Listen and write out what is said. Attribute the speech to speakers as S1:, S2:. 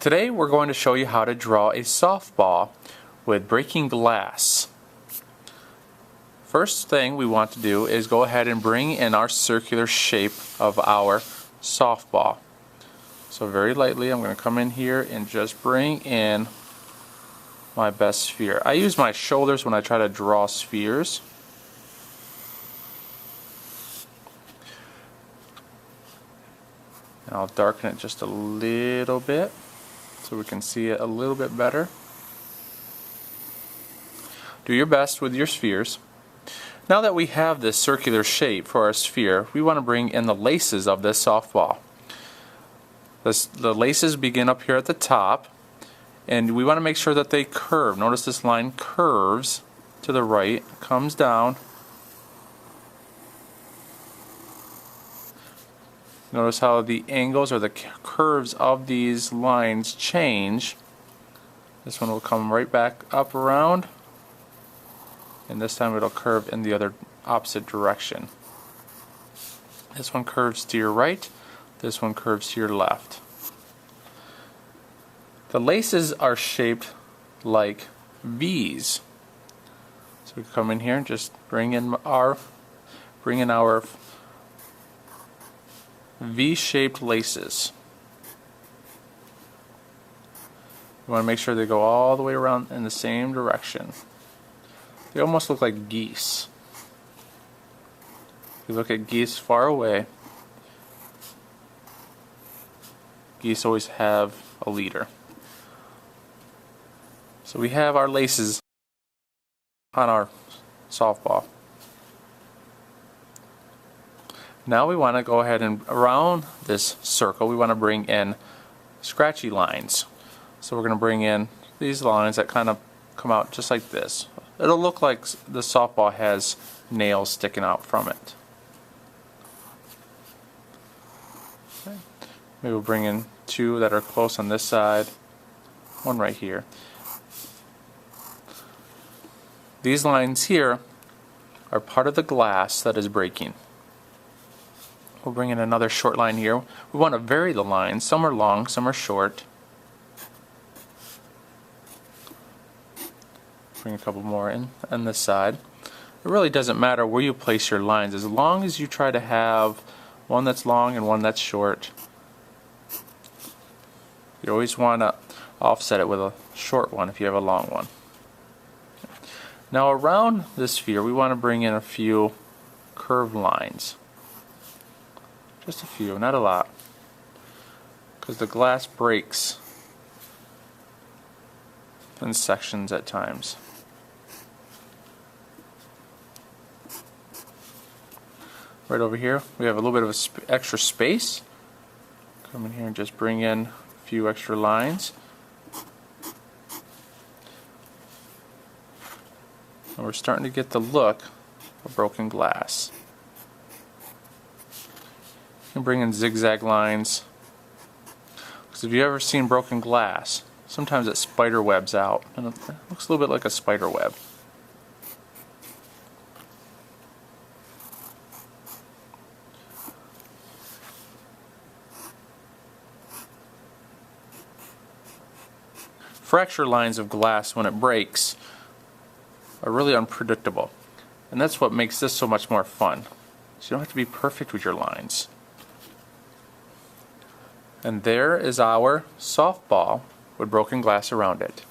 S1: Today we're going to show you how to draw a softball with breaking glass. First thing we want to do is go ahead and bring in our circular shape of our softball. So very lightly I'm going to come in here and just bring in my best sphere. I use my shoulders when I try to draw spheres. And I'll darken it just a little bit so we can see it a little bit better. Do your best with your spheres. Now that we have this circular shape for our sphere, we want to bring in the laces of this softball. The laces begin up here at the top, and we want to make sure that they curve. Notice this line curves to the right, comes down. Notice how the angles or the curves of these lines change. This one will come right back up around, and this time it'll curve in the other opposite direction. This one curves to your right, this one curves to your left. The laces are shaped like V's. So we come in here and just bring in our V-shaped laces. You want to make sure they go all the way around in the same direction. They almost look like geese. If you look at geese far away, geese always have a leader. So we have our laces on our softball. Now we want to go ahead and around this circle we want to bring in scratchy lines. So we're going to bring in these lines that kind of come out just like this. It'll look like the softball has nails sticking out from it. Okay. Maybe we'll bring in two that are close on this side, one right here. These lines here are part of the glass that is breaking. We'll bring in another short line here. We want to vary the lines. Some are long, some are short. Bring a couple more in on this side. It really doesn't matter where you place your lines as long as you try to have one that's long and one that's short. You always want to offset it with a short one if you have a long one. Now around this sphere we want to bring in a few curved lines. Just a few, not a lot, because the glass breaks in sections at times. Right over here we have a little bit of extra space. Come in here and just bring in a few extra lines. And we're starting to get the look of broken glass. And bring in zigzag lines, because if you've ever seen broken glass, sometimes it spider webs out, and it looks a little bit like a spider web. Fracture lines of glass, when it breaks, are really unpredictable, and that's what makes this so much more fun. So you don't have to be perfect with your lines. And there is our softball with broken glass around it.